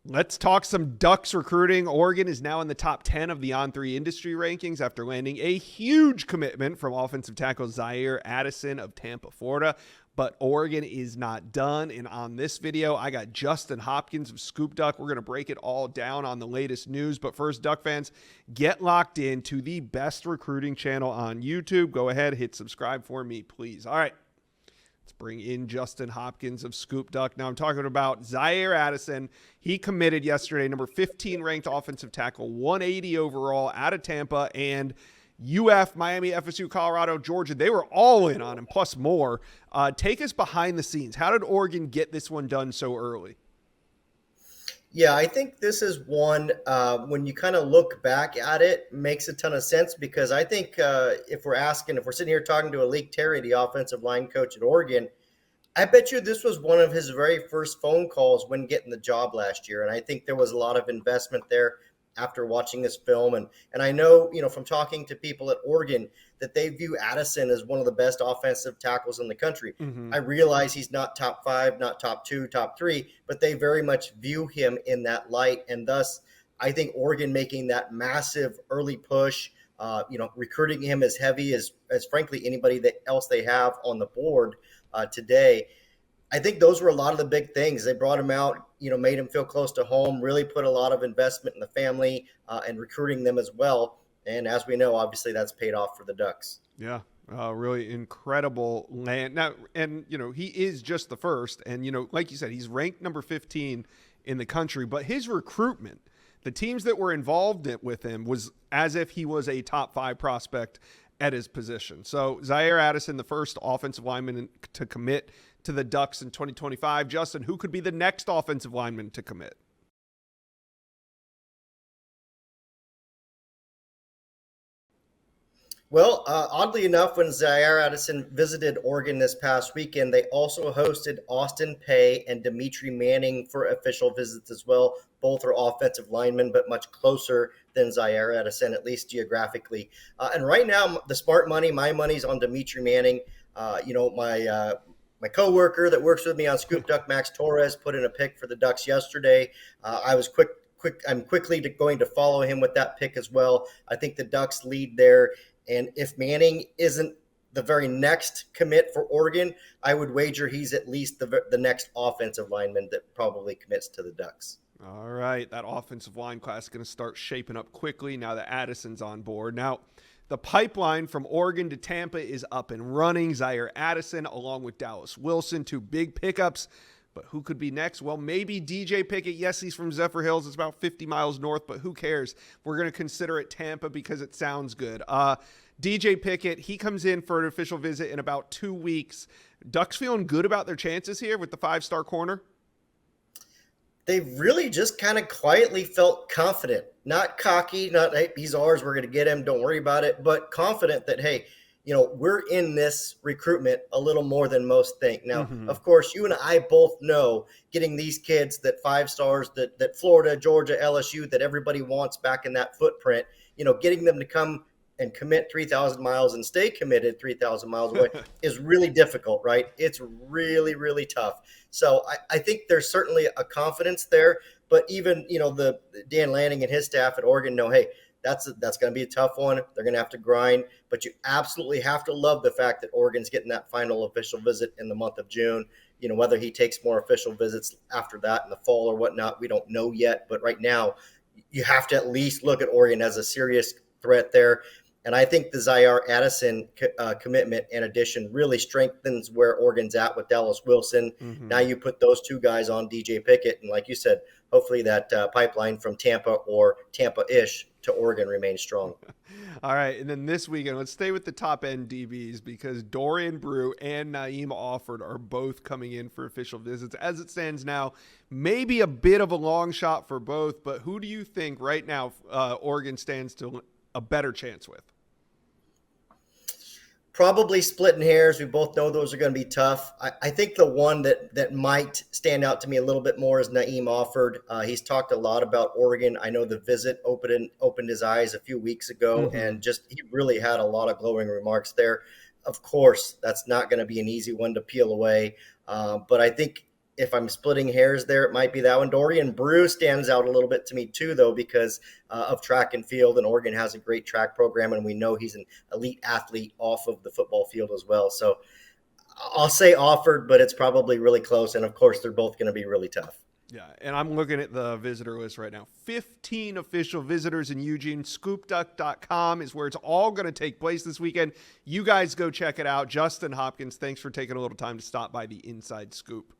Let's talk some Ducks recruiting. Oregon is now in the top 10 of the On3 industry rankings after landing a huge commitment from offensive tackle Zaire Addison of Tampa, Florida. But Oregon is not done. And on this video, I got Justin Hopkins of Scoop Duck. We're going to break it all down on the latest news. But first, Duck fans, get locked in to the best recruiting channel on YouTube. Go ahead, hit subscribe for me, please. All right. Let's bring in Justin Hopkins of Scoop Duck. Now I'm talking about Zaire Addison. He committed yesterday, number 15 ranked offensive tackle, 180 overall out of Tampa, and UF, Miami, FSU, Colorado, Georgia, they were all in on him, plus more. Take us behind the scenes. How did Oregon get this one done so early? Yeah, I think this is one, when you kind of look back at it, makes a ton of sense because I think if we're sitting here talking to Alik Terry, the offensive line coach at Oregon, I bet you this was one of his very first phone calls when getting the job last year. And I think there was a lot of investment there after watching this film. And I know, from talking to people at Oregon that they view Addison as one of the best offensive tackles in the country. I realize he's not top 5, not top 2, top 3, but they very much view him in that light. And thus, I think Oregon making that massive early push, recruiting him as heavy as frankly anybody else they have on the board today. I think those were a lot of the big things. They brought him out, made him feel close to home, really put a lot of investment in the family and recruiting them as well. And as we know, obviously that's paid off for the Ducks. Yeah, really incredible land. Now, and, he is just the first. And, like you said, he's ranked number 15 in the country. But his recruitment, the teams that were involved with him was as if he was a top 5 prospect at his position. So Zaire Addison, the first offensive lineman to commit to the Ducks in 2025. Justin, who could be the next offensive lineman to commit? Well, oddly enough, when Zaire Addison visited Oregon this past weekend, they also hosted Austin Peay and Dimitri Manning for official visits as well. Both are offensive linemen, but much closer than Zaire Addison, at least geographically. And right now, the smart money, my money's on Dimitri Manning. My coworker that works with me on Scoop Duck, Max Torres, put in a pick for the Ducks yesterday. I'm quickly going to follow him with that pick as well. I think the Ducks lead there. And if Manning isn't the very next commit for Oregon, I would wager he's at least the next offensive lineman that probably commits to the Ducks. All right, that offensive line class is going to start shaping up quickly now that Addison's on board. Now, the pipeline from Oregon to Tampa is up and running. Zaire Addison, along with Dallas Wilson, 2 big pickups. But who could be next? Well, maybe DJ Pickett. Yes, he's from Zephyr Hills. It's about 50 miles north, but who cares? We're going to consider it Tampa because it sounds good. DJ Pickett, he comes in for an official visit in about 2 weeks. Ducks feeling good about their chances here with the 5-star corner? They've really just kind of quietly felt confident, not cocky, not, hey, he's ours, we're going to get him, don't worry about it, but confident that, hey, we're in this recruitment a little more than most think. Now, Of course, you and I both know getting these kids that 5 stars that Florida, Georgia, LSU, that everybody wants back in that footprint, getting them to come and commit 3,000 miles and stay committed 3,000 miles away is really difficult, right? It's really, really tough. So I think there's certainly a confidence there, but even, the Dan Lanning and his staff at Oregon know, hey, that's going to be a tough one. They're going to have to grind, but you absolutely have to love the fact that Oregon's getting that final official visit in the month of June. Whether he takes more official visits after that in the fall or whatnot, we don't know yet. But right now, you have to at least look at Oregon as a serious threat there. And I think the Zaire Addison commitment and addition really strengthens where Oregon's at with Dallas Wilson. Now you put those 2 guys on DJ Pickett. And like you said, hopefully that pipeline from Tampa or Tampa-ish to Oregon remains strong. All right. And then this weekend, let's stay with the top end DBs because Dorian Brew and Naeem Offord are both coming in for official visits. As it stands now, maybe a bit of a long shot for both, but who do you think right now Oregon stands to a better chance with? Probably splitting hairs. We both know those are going to be tough. I think the one that might stand out to me a little bit more is Naeem Offord. He's talked a lot about Oregon. I know the visit opened his eyes a few weeks ago, and just he really had a lot of glowing remarks there. Of course, that's not going to be an easy one to peel away, but I think if I'm splitting hairs there, it might be that one. Dorian Brew stands out a little bit to me too, though, because of track and field, and Oregon has a great track program, and we know he's an elite athlete off of the football field as well. So I'll say Offord, but it's probably really close, and of course they're both going to be really tough. Yeah, and I'm looking at the visitor list right now. 15 official visitors in Eugene. ScoopDuck.com is where it's all going to take place this weekend. You guys go check it out. Justin Hopkins, thanks for taking a little time to stop by the Inside Scoop.